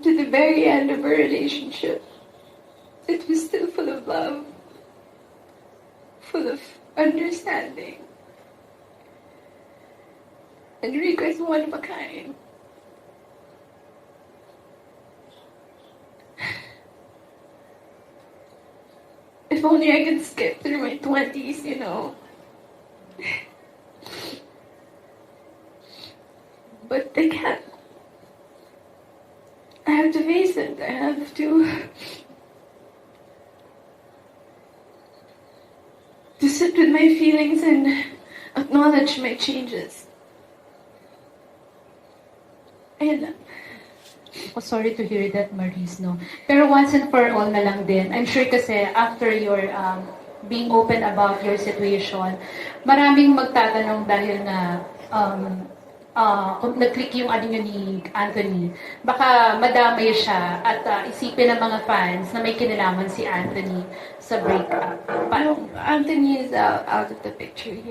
to the very end of our relationship, it was still full of love, full of understanding. And Rico is one of a kind. If only I could skip through my 20s, you know. But I can't. I have to face it. I have to sit with my feelings and acknowledge my changes. Ayun lang. Oh, sorry to hear that, Maurice, no? Pero once and for all na lang din. I'm sure kasi after your being open about your situation, maraming magtatanong dahil na kung nag-click yung ano yun ni Anthony, baka madamay siya at isipin ng mga fans na may kinalaman si Anthony sa breakup. No, Anthony is out of the picture here.